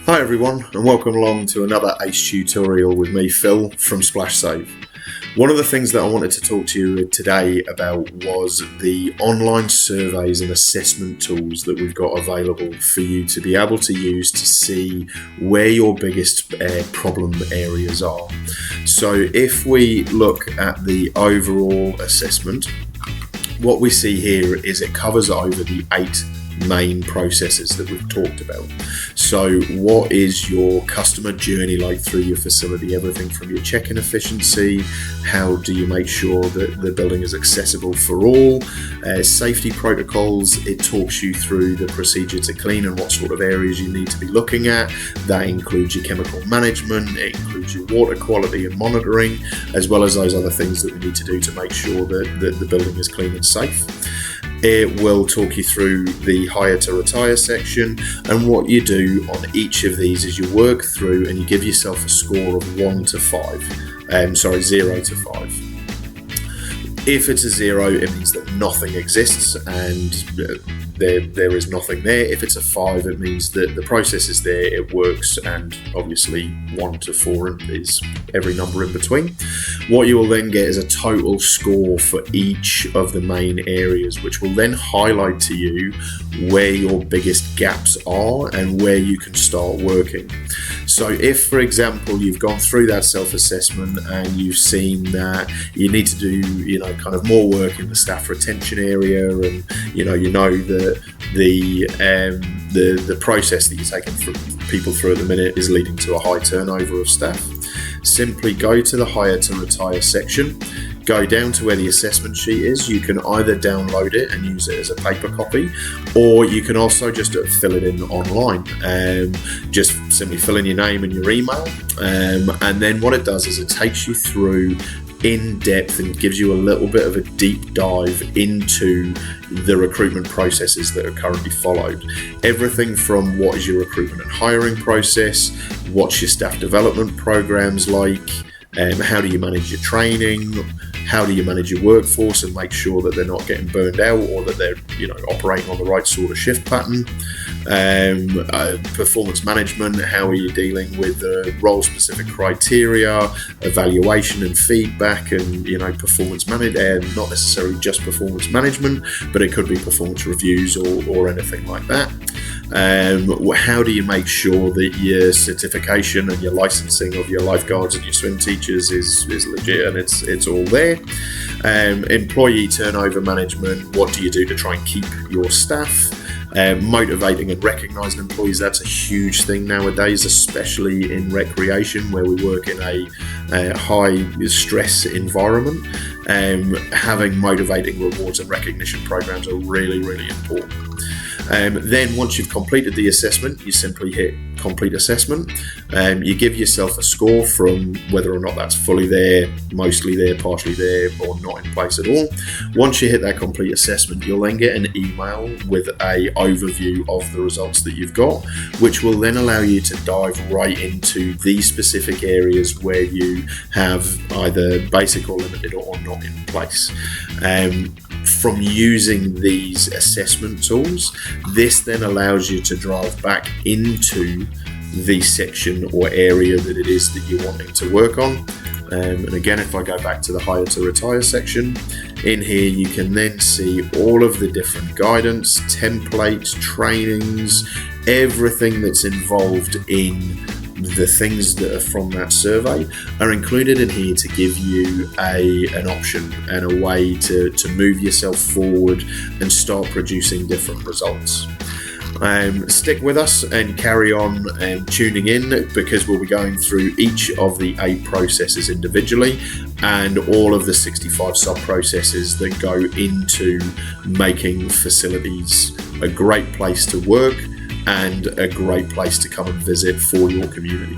Hi everyone, and welcome along to another ACE tutorial with me, Phil, from Splash Save. One of the things that I wanted to talk to you today about was the online surveys and assessment tools that we've got available for you to be able to use to see where your biggest problem areas are. So if we look at the overall assessment, what we see here is it covers over the 8 main processes that we've talked about. So what is your customer journey like through your facility? Everything from your check-in efficiency, how do you make sure that the building is accessible for all, safety protocols. It talks you through the procedure to clean and what sort of areas you need to be looking at. That includes your chemical management, it includes your water quality and monitoring, as well as those other things that we need to do to make sure that the building is clean and safe. It will talk you through the hire to retire section, and what you do on each of these is you work through and you give yourself a score of 0 to 5. If it's a 0, it means that nothing exists and there is nothing there. If it's a 5, it means that the process is there, it works, and obviously 1 to 4 is every number in between. What you will then get is a total score for each of the main areas, which will then highlight to you where your biggest gaps are and where you can start working. So if, for example, you've gone through that self-assessment and you've seen that you need to do, kind of more work in the staff retention area, and you know that the process that you're taking people through at the minute is leading to a high turnover of staff, simply go to the hire to retire section. Go down to where the assessment sheet is. You can either download it and use it as a paper copy, or you can also just fill it in online. Just simply fill in your name and your email, and then what it does is it takes you through in depth and gives you a little bit of a deep dive into the recruitment processes that are currently followed. Everything from what is your recruitment and hiring process, what's your staff development programs like, how do you manage your training, how do you manage your workforce and make sure that they're not getting burned out or that they're operating on the right sort of shift pattern. Performance management, how are you dealing with role-specific criteria, evaluation and feedback, and performance management, not necessarily just performance management, but it could be performance reviews or anything like that. How do you make sure that your certification and your licensing of your lifeguards and your swim teachers is legit and it's all there? Employee turnover management, what do you do to try and keep your staff? Motivating and recognising employees, that's a huge thing nowadays, especially in recreation where we work in a high stress environment. Having motivating rewards and recognition programs are really, really important. Then once you've completed the assessment, you simply hit complete assessment. You give yourself a score from whether or not that's fully there, mostly there, partially there, or not in place at all. Once you hit that complete assessment, you'll then get an email with a overview of the results that you've got, which will then allow you to dive right into these specific areas where you have either basic or limited or not in place. From using these assessment tools, this then allows you to drive back into the section or area that it is that you're wanting to work on. And again, if I go back to the hire to retire section, in here you can then see all of the different guidance, templates, trainings, everything that's involved in the things that are from that survey are included in here to give you an option and a way to move yourself forward and start producing different results. Stick with us and carry on tuning in, because we'll be going through each of the 8 processes individually and all of the 65 sub-processes that go into making facilities a great place to work and a great place to come and visit for your community.